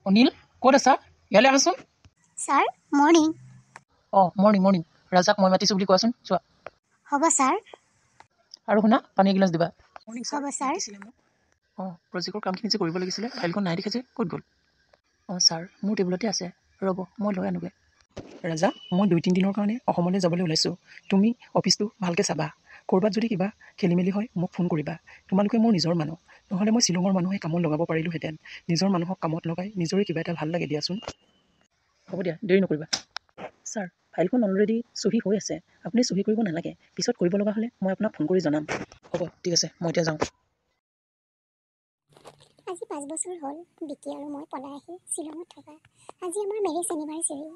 অনিল ক'ত আছা ইয়ালৈ আহাচোন ছাৰ মৰ্ণিং মৰ্ণিং মৰ্ণিং ৰাজাক মই মাতিছোঁ বুলি কোৱাচোন চোৱা হ'ব ছাৰ আৰু শুনা পানী এগিলাচ দিবা মৰ্ণিং হ'ব ছাৰ প্ৰজেক্টৰ কামখিনি যে কৰিব লাগিছিলে ফাইলখন নাই দেখে যে ক'ত গ'ল ছাৰ মোৰ টেবুলতে আছে ৰ'ব মই লৈ আনোগৈ ৰাজা মই 2-3 দিনৰ কাৰণে অসমলৈ যাবলৈ ওলাইছোঁ তুমি অফিচটো ভালকৈ চাবা ক'ৰবাত যদি কিবা খেলি মেলি হয় মোক ফোন কৰিবা তোমালোকে মোৰ নিজৰ মানুহ নহ'লে মই শ্বিলঙৰ মানুহে কামত লগাব পাৰিলোঁহেঁতেন নিজৰ মানুহক কামত লগাই নিজৰে কিবা এটা ভাল লাগে দিয়াচোন হ'ব দিয়া দেৰি নকৰিবা ছাৰ ফাইলখন অলৰেডি চহী হৈ আছে আপুনি চহী কৰিব নালাগে পিছত কৰিব লগা হ'লে মই আপোনাক ফোন কৰি জনাম হ'ব ঠিক আছে মই এতিয়া যাওঁ আজি 5 বছৰ হ'ল বিকি আৰু মই পলাই আহি শ্বিলঙত থকা আজি আমাৰ মেৰেজ এনিভাৰ্চেৰী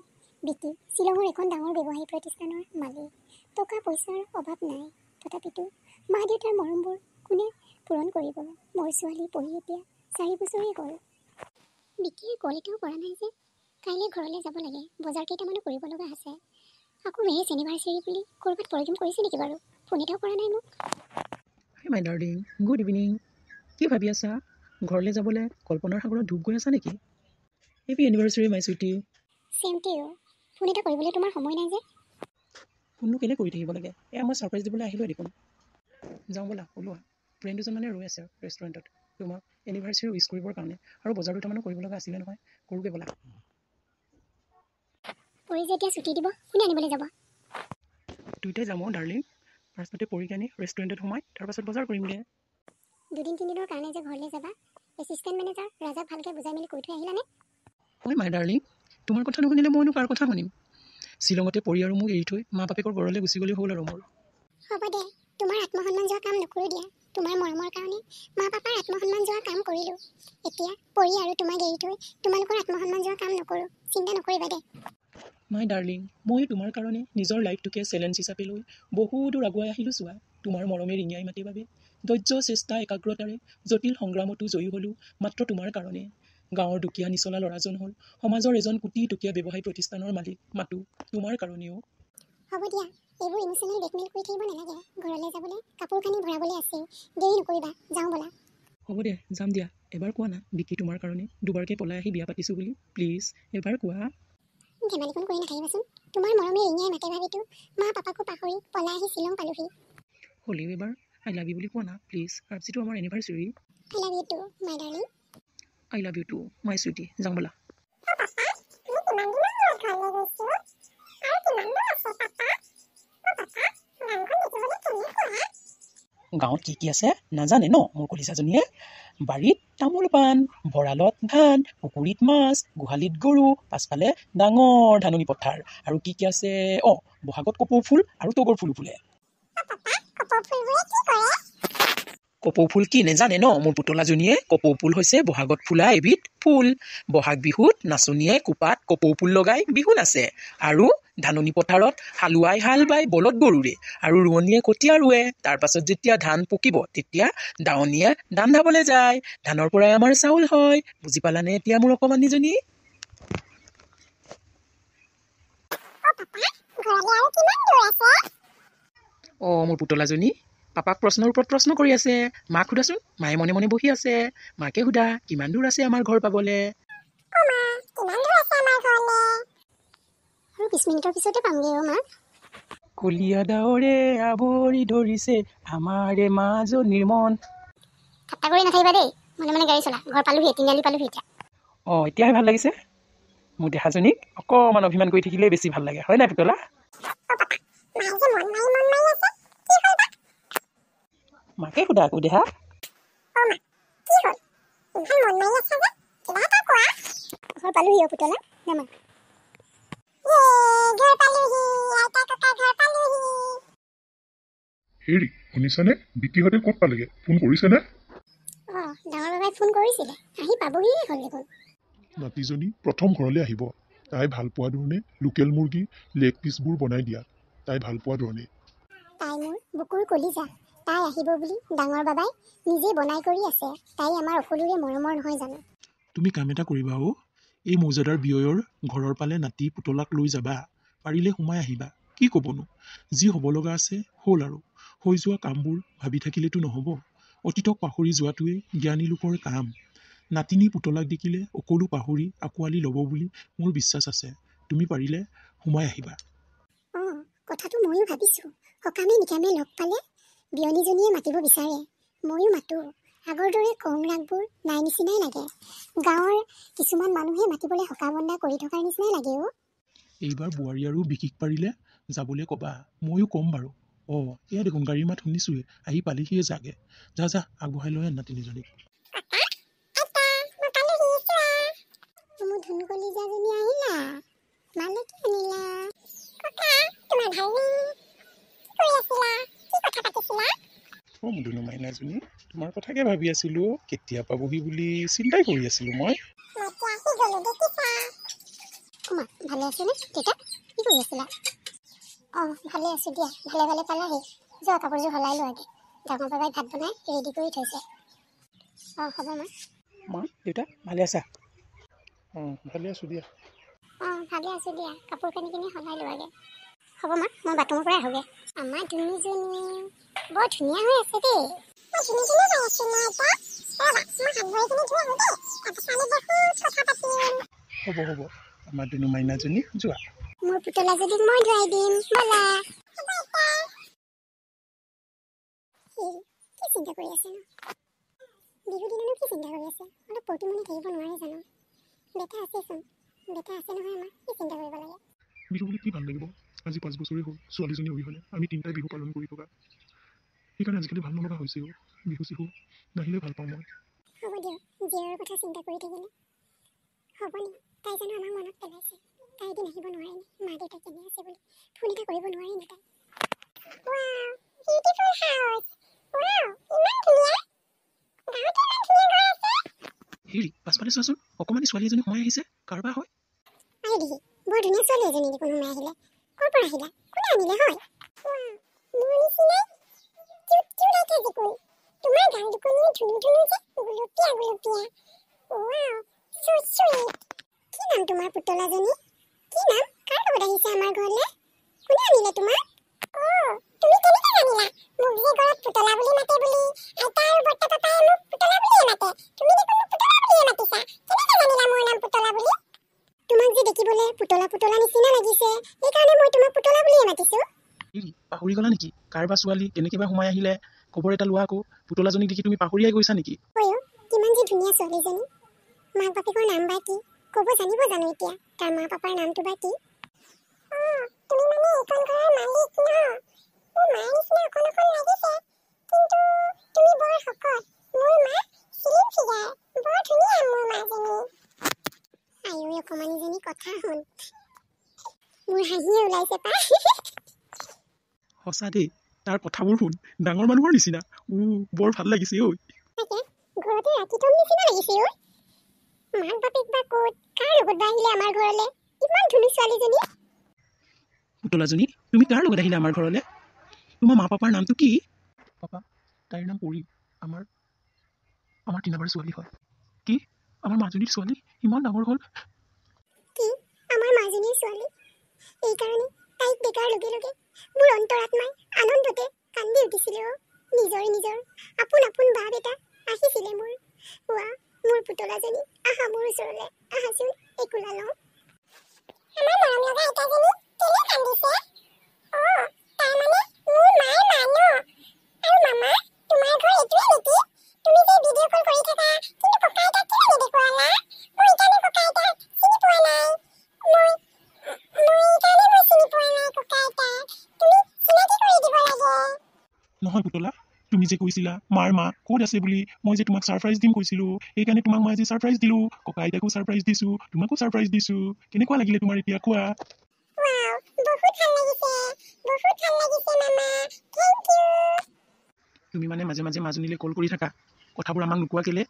বিকি শ্বিলঙৰ এখন ডাঙৰ ব্যৱসায়ী প্ৰতিষ্ঠানৰ মালিক টকা পইচাৰ অভাৱ নাই তথাপিতো মা দেউতাৰ মৰমবোৰ কোনে পূৰণ কৰিব মোৰ ছোৱালী পঢ়ি এতিয়া 4 বছৰেই হ'ল বিকিয়ে কল এটাও কৰা নাই যে কাইলৈ ঘৰলৈ যাব লাগে বজাৰ কেইটামানো কৰিব লগা আছে আকৌ মেৰেজ এনিভাৰ্চেৰী বুলি ক'ৰবাত প্ৰগ্ৰেম কৰিছে নেকি বাৰু ফোন এটাও কৰা নাই মোক hi my darling good evening কি ভাবি আছা ঘৰলৈ যাবলৈ কল্পনাৰ সাগৰত ডুব গৈ আছা নেকি happy anniversary my sweetie same to you phone এটা কৰিবলৈ তোমাৰ সময় নাই যে ফোননো কেলে কৰি থাকিব লাগে এয়া মই ছাৰপ্ৰাইজ দিবলৈ আহিলোৱে দেখোন যাওঁ ব'লা ওলোৱা ফ্ৰেণ্ড দুজন মানে ৰৈ আছে ৰেষ্টুৰেণ্টত তোমাক এনিভাৰ্চেৰী উইচ কৰিবৰ কাৰণে আৰু বজাৰ দুটামানো কৰিব লগা আছিলে নহয় কৰোঁগৈ ব'লা পৰি যেতিয়া ছুটি দিব কোনে আনিবলৈ যাব দুইটাই যাম ডাৰ্লিং ফাৰ্ষ্টতে পৰীক আনি ৰেষ্টুৰেণ্টত সোমাই তাৰপাছত বজাৰ কৰিমগৈ 2-3 দিনৰ কাৰণে যে ঘৰলৈ যাবা এছিষ্টেণ্ট মেনেজাৰ ৰাজাক ভালকৈ বুজাই মেলি কৈ থৈ আহিলানে হয় মাই ডাৰ্লিং তোমাৰ কথা নুশুনিলে মইনো কাৰ কথা শুনিম শ্বিলঙতে পৰি আৰু মোক এৰি থৈ মা বাপেকৰ ঘৰলৈ গুচি গ'লেই হ'ল আৰু মোৰ হ'ব দে তোমাৰ আত্মসন্মান যোৱা কাম নকৰোঁ দিয়া তোমাৰ মৰমৰ কাৰণে মা পাপাৰ আত্মসন্মান যোৱা কাম কৰিলোঁ এতিয়া পৰি আৰু তোমাক এৰি থৈ তোমালোকৰ আত্মসন্মান যোৱা কাম নকৰোঁ চিন্তা নকৰিবা দে মাই ডাৰ্লিং ময়ো তোমাৰ কাৰণে নিজৰ লাইফটোকে চেলেঞ্জ হিচাপে লৈ বহু দূৰ আগুৱাই আহিলোঁ চোৱা তোমাৰ মৰমে ৰিঙিয়াই মাতে বাবে ধৈৰ্য চেষ্টা একাগ্ৰতাৰে জটিল সংগ্ৰামতো জয়ী হ'লোঁ মাত্ৰ তোমাৰ কাৰণে গাঁৱৰ দুখীয়া নিচলা ল'ৰাজন হ'ল সমাজৰ এজন কোটি টকীয়া ব্যৱসায়ী প্ৰতিষ্ঠানৰ মালিক মাতো তোমাৰ কাৰণেও হ'ব দিয়া এইবোৰ ইমোশ্যনেল ব্লেকমেইল কৰি থাকিব নালাগে ঘৰলৈ যাবলৈ কাপোৰ কানি ভৰাবলৈ আছে দেৰি নকৰিবা যাওঁ ব'লা হ'ব দে যাম দিয়া এবাৰ কোৱা না বিকি তোমাৰ কাৰণে দুবাৰকৈ পলাই আহি বিয়া পাতিছোঁ বুলি প্লিজ এবাৰ কোৱা ধেমালিখন কৰি নাথাকিবাচোন তোমাৰ মৰমে ৰিঙিয়াই মাতে ভাবিতো মা পাপাকো পাহৰি পলাই আহি শ্বিলং পালোহি হ'লেও এবাৰ আই লাভ ইউ বুলি কোৱা না প্লিজ আৰু যিটো আমাৰ anniversary I love you too my darling I love you too my sweetie যাওঁ ব'লা গাঁৱত কি কি আছে নাজানে ন মোৰ কলিজাজনীয়ে বাৰীত তামোল পাণ ভঁৰালত ধান পুখুৰীত মাছ গোহালিত গৰু পাছফালে ডাঙৰ ধাননি পথাৰ আৰু কি কি আছে বহাগত কপৌ ফুল আৰু তগৰ ফুলো ফুলে কপৌ ফুল কি নেজানে ন মোৰ পুতলাজনীয়ে কপৌ ফুল হৈছে বহাগত ফুলা এবিধ ফুল বহাগ বিহুত নাচনীয়ে কোপাত কপৌ ফুল লগাই বিহু নাচে আৰু ধাননি পথাৰত হালোৱাই হাল বাই বলদ গৰুৰে আৰু ৰোৱনীয়ে কঠীয়া ৰুৱে তাৰ পাছত যেতিয়া ধান পকিব তেতিয়া দাৱনীয়ে ধান ধাবলৈ যায় ধানৰ পৰাই আমাৰ চাউল হয় বুজি পালানে এতিয়া মোৰ অকমানিজনী মোৰ পুতলাজনী পাপাক প্ৰশ্নৰ ওপৰত প্ৰশ্ন কৰি আছে মাক সোধাচোন মায়ে মনে মনে বহি আছে মাকে সোধা কিমান দূৰ আছে আমাৰ ঘৰ পাবলে আৰু 20 মিনিটৰ পিছতে পামগৈ মা কলীয়া ডাৱৰে আৱৰি ধৰিছে আমাৰে মাজনীৰ মন ঠাট্টা কৰি নাথাকিবা দেই মনে মনে গাড়ী চলা ঘৰ পালোহি তিনিআলি পালোহি এতিয়া এতিয়াহে ভাল লাগিছে মোৰ দেহাজনীক অকণমান অভিমান কৰি থাকিলে বেছি ভাল লাগে হয় নাই পুতলা মাকে সোধা আকৌ দেহা ঘৰ পালোহি পুতলা নামা হেৰি শুনিছানে বিকিহঁতে ক'ত পালেগে ফোন কৰিছেনে ডাঙৰ বাবাই ফোন কৰিছিলে আহি পাবহিয়ে হ'ল দেখোন নাতিজনী প্ৰথম ঘৰলৈ আহিব তাই ভাল পোৱা ধৰণে লোকেল মুৰ্গী লেগ পিচবোৰ বনাই দিয়া তাই ভাল পোৱা ধৰণে তাই মোৰ বুকুৰ কলিজা তাই আহিব বুলি ডাঙৰ বাবাই নিজে বনাই কৰি আছে তাই আমাৰ সকলোৰে মৰমৰ নহয় জানো তুমি কাম এটা কৰিবা এই মৌজাদাৰ বিয়য়ৰ ঘৰৰ পালে নাতি পুতলাক লৈ যাবা পাৰিলে সোমাই আহিবা কি ক'বনো যি হ'ব লগা আছে হ'ল আৰু হৈ যোৱা কামবোৰ ভাবি থাকিলেতো নহ'ব অতীতক পাহৰি যোৱাটোৱে জ্ঞানী লোকৰ কাম নাতিনী পুতলাক দেখিলে সকলো পাহৰি আঁকোৱালি ল'ব বুলি মোৰ বিশ্বাস আছে। তুমি পাৰিলে সোমাই আহিবা। অঁ, কথাটো ময়ো ভাবিছোঁ। সকামে নিকামে লগ পালে বিয়নীজনীয়ে মাতিব বিচাৰে, ময়ো মাতোঁ। আগৰ দৰে কং ৰাগবোৰ নাই নিচিনাই লাগে। গাঁৱৰ কিছুমান মানুহে মাতিবলৈ সকাম বন্দা কৰি থকাৰ নিচিনাই লাগে অ'। এইবাৰ বোৱাৰী আৰু বিকিক পাৰিলে যাবলৈ ক'বা, ময়ো ক'ম বাৰু। অঁ, এয়া দেখোন গাড়ীৰ মাত শুনিছোঁৱে, আহি পালেহিয়ে যাগে। যা যা আগবঢ়াই লৈ আন নাতিনীজনীক। মোৰ ধুন কলিজাজনী আহিলা, মালতী আনিলা। ককা, তোমাৰ ভালনে? কি কৰি আছিলা? কি কথা পাতিছিলা? অঁ মধুনু মাইনাজনী, তোমাৰ কথাকে ভাবি আছিলোঁ। কেতিয়া পাবহি বুলি চিন্তাই কৰি আছিলোঁ মই। মই আহি গ'লো, দেখিছা? অমা, ভালে আছেনে দেউতা? কি কৰি আছিলা? অঁ, ভালে আছোঁ দিয়া। ভালে ভালে পালাহি। যোৱা কাপোৰযোৰ সলাই লোৱাগে। ডাঙৰ বাবাই ভাত বনাই ৰেডি কৰি থৈছে। অঁ, হ'ব মা। মা, দেউতা, ভালে আছা? অঁ, ভালে আছোঁ দিয়া। অঁ, ভালে আছোঁ দিয়া। কাপোৰ কানিখিনি সলাই লোৱাগে। হ'ব মা, মই বাথৰুমৰ পৰা আহোঁগৈ। আমাৰ ধুনুজনী বৰ ধুনীয়া হৈ আছে দেই। মই ধুনীয়া হৈ আছোঁ ন এতিয়া? ৰ'বা, মই হাত ভৰিখিনি ধুই আহোঁ দেই। তাৰপিছত আমি বহুত কথা পাতিম। হ'ব হ'ব, আমাৰ ধুনু মাইনাজনী যোৱা। মোৰ পুতলাজনীক মই ধুৱাই দিম, ব'লা। কি চিন্তা কৰি আছে ন? বিহু দিনানো কি চিন্তা কৰি আছে? অলপ পৰ্টিমনি থাকিব নোৱাৰে জানো? বেটা আছেচোন, বেটা আছে নহয় আমাৰ, কি চিন্তা কৰিব লাগে? বিহু বুলি কি ভাল লাগিব? আজি 5 বছৰেই হ'ল ছোৱালীজনী অবিহনে আমি তিনিটাই বিহু পালন কৰি থকা। সেইকাৰণে আজিকালি ভাল নলগা হৈছে বিহু চিহু নাহিলে ভাল পাওঁ মই। হ'ব দিয়ক, জীয়াৰৰ কথা চিন্তা কৰি থাকিলে হ'ব নি? তাই জানো আমাক মনত পেলাইছে? তাই এদিন আহিব নোৱাৰে নি? মা দেউতাক কেনে আছে বুলি ফোন এটা কৰিব নোৱাৰে নি তাই? Wow, beautiful house. ৱাও, ইমান ধুনীয়া। গাঁৱতে ইমান ধুনীয়া ঘৰ আছে। হেৰি, পাছফালে চোৱাচোন, অকণমানি ছোৱালী এজনী সোমাই আহিছে। কাৰোবাৰ হয়? আহি দেহি, বৰ ধুনীয়া ছোৱালী এজনী দেখোন সোমাই আহিলে। ক'ৰ পৰা আহিলা? কোনে আনিলে হয়? ৱাও, মোৰ নিচিনাই কিউট কিউট এটা দেখোন। তোমাৰ গাল দুখনি ধুনু ধুনু যে, গুলপীয়া গুলপীয়া। Wow, so sweet. কি নাম তোমাৰ পুতলাজনী? কি নাম? কাৰ লগত আহিছে আমাৰ ঘৰলৈ? কোনে আনিলে তোমাক? অ', তুমি কেনেকৈ জানিলা? মোক যে ঘৰত পুতলা বুলি মাতে বুলি। আইতা আৰু বৰ্তা পাপাই মোক পুতলা বুলিয়ে মাতে। তুমি দেখোন মোক পুতলা বুলিয়ে মাতিছা। কেনেকৈ জানিলা মোৰ নাম পুতলা বুলি? তোমাক যে দেখিবলৈ পুতলা পুতলা নিচিনা লাগিছে, সেইকাৰণে মই তোমাক পুতলা বুলিয়ে মাতিছোঁ। হেৰি, পাহৰি গ'লা নেকি? কাৰোবাৰ ছোৱালী কেনেকৈ বা সোমাই আহিলে খবৰ এটা লোৱা আকৌ। পুতলাজনীক দেখি তুমি পাহৰিয়াই গৈছা নেকি? অ', কিমান যে ধুনীয়া ছোৱালীজনী। মাক বাপেকৰ নাম বা কি? ক'ব জানিব জানো এতিয়া তাৰ মা পাপাৰ নামটো বা কি? অ', তুমি মানে এইখন ঘৰৰ মালিক ন? মোৰ মাৰ নিচিনা অকণ অকণ লাগিছে, কিন্তু তুমি বৰ শকত। মোৰ মা স্লিম ফিগাৰ, বৰ ধুনীয়া মোৰ মাজনী। আইঐ অকমানিজনী কথা শুন, মোৰ হাঁহিয়ে ওলাইছে পাই। সঁচা দেই, তাৰ কথাবোৰ শুন, ডাঙৰ মানুহৰ নিচিনা। বৰ ভাল লাগিছে ঐ। তাকে, ঘৰতে ৰাতি থম নিচিনা লাগিছে ঐ। মাক বাপেক বা ক'ত, কাৰ লগত বা আহিলে আমাৰ ঘৰলৈ? ইমান ধুনীয়া ছোৱালীজনী। পুতলাজনী, তুমি কাৰ লগত আহিলা আমাৰ ঘৰলৈ? তোমাৰ মা পাপাৰ নামটো কি? পাপা, তাইৰ নাম পৰি। আমাৰ তিনাবাৰ ছোৱালী হয়। কি? আমাৰ মাজনীৰ ছোৱালী ইমান ডাঙৰ হ'ল? কি? আমাৰ মাজনীৰ ছোৱালী? এইকাৰণে তাইক দেখাৰ লগে লগে মোৰ অন্তৰাত্মাই আনন্দতে কান্দি উঠিছিলে অ'। নিজৰ আপোন বা বেটা আহিছিলে মোৰ। ৱা, মোৰ পুতলাজনী, আহা মোৰ ওচৰলৈ, আহাচোন একোলা লওঁ। আমাৰ মৰম লগা আইতাজনী কেলে কান্দিছে? অ', তাৰমানে মোৰ মাৰ মা ন? আৰু মামা, তোমাৰ ঘৰ এইটোৱে নেকি? তুমি যে ভিডিঅ' কল কৰি থাকা, কিন্তু ককা আইতাক কিয় নেদেখুৱালা? মই এইকাৰণে ককা আইতাক চিনি পোৱা নাই। মই চিনি পোৱা নাই ককা আইতাক। তুমি চিনাকি কৰি দিব লাগে। নহয় পুতলা, তুমি যে কৈছিলা মাৰ মা ক'ত আছে বুলি, মই যে তোমাক ছাৰপ্ৰাইজ দিম কৈছিলোঁ। সেইকাৰণে তোমাক মই আজি ছাৰপ্ৰাইজ দিলোঁ। ককা আইতাকো ছাৰপ্ৰাইজ দিছোঁ, তোমাকো ছাৰপ্ৰাইজ দিছোঁ। কেনেকুৱা লাগিলে তোমাৰ এতিয়া কোৱা? ৱাও, বহুত ভাল লাগিছে মামা। Thank you. তুমি মানে মাজে মাজে মাজনীলৈ কল কৰি থাকা, কথাবোৰ আমাক নোকোৱা কেলে?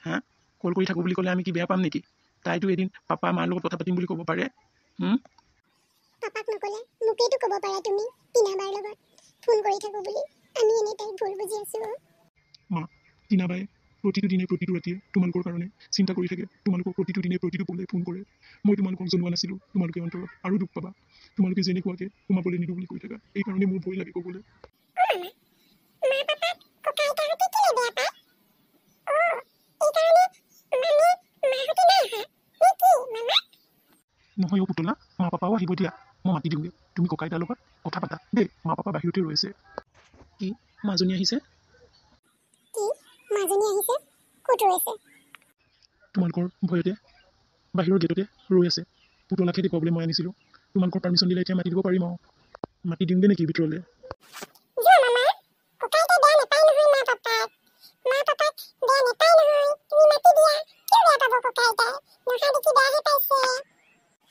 হা, কল কৰি থাকোঁ বুলি ক'লে আমি কি বেয়া পাম নেকি? তাইতো এদিন পাপা মাৰ লগত কথা পাতিম বুলি ক'ব পাৰে। পাপাক নকলে মোকেইটো ক'ব পাৰা তুমি, টিনাবাৰ লগত ফোন কৰি থাকো বুলি। আমি এনেই তাইক ভুল বুজি আছো। মা, টিনাবাই প্ৰতিটো দিনে প্ৰতিটো ৰাতিয়ে তোমালোকৰ কাৰণে চিন্তা কৰি থাকে। তোমালোকক প্ৰতিটো দিনে প্ৰতিটো পলে ফোন কৰে। মই তোমালোকক জনোৱা নাছিলোঁ, তোমালোকে অন্তৰত আৰু দুখ পাবা। তোমালোকে যেনেকুৱাকৈ সোমাবলৈ নিদিওঁ বুলি কৈ থাকা, এইকাৰণে মোৰ ভয় লাগে ক'বলৈ। মা পাপাক ককা আইতাহঁতে কেলে বেয়া পায়? এইকাৰণে নহয় অ' পুতলা, মা পাপাও আহিব দিয়া, মই মাতি দিওঁগৈ। তুমি ককা আইতাৰ লগত কথা পাতা দেই, মা পাপা বাহিৰতে ৰৈ আছে। কি মাজনী আহিছে? কি মাজনী আহিছে? ক'ত ৰৈছে? তোমালোকৰ ভয়তে বাহিৰৰ গেটতে ৰৈ আছে। পুতলা খেতি পাবলৈ মই আনিছিলোঁ, তোমালোকৰ পাৰ্মিশ্যন দিলে এতিয়া মাতি দিব পাৰিম আৰু। মাতি দিওঁগৈ নেকি ভিতৰলৈ? যোৱা মামা, ককাইকে বেয়া নাপায় নহয় মা পাপাক। মা পাপাক বেয়া নাপায় নহয়, তুমি মাতি দিয়া। কিয় বেয়া পাব ককাইতাই? নহা দেখি বেয়াহে পাইছে।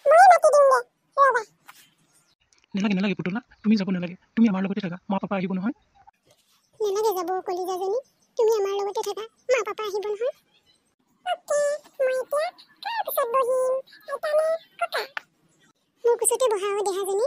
মই মাতি দিমগে, ৰ'বা। নালাগে নালাগে পুতলা, তুমি যাব নালাগে, তুমি আমাৰ লগতে থাকা, মা পাপা আহিব নহয়। নালাগে যাব কলিজাজনী, তুমি আমাৰ লগতে থাকা, মা পাপা আহিব নহয়। অ'কে, মই এতিয়া কাৰ পিছত বহিম? আইতা নে ককা? মোৰ কোচতে বহা দেহাজনী।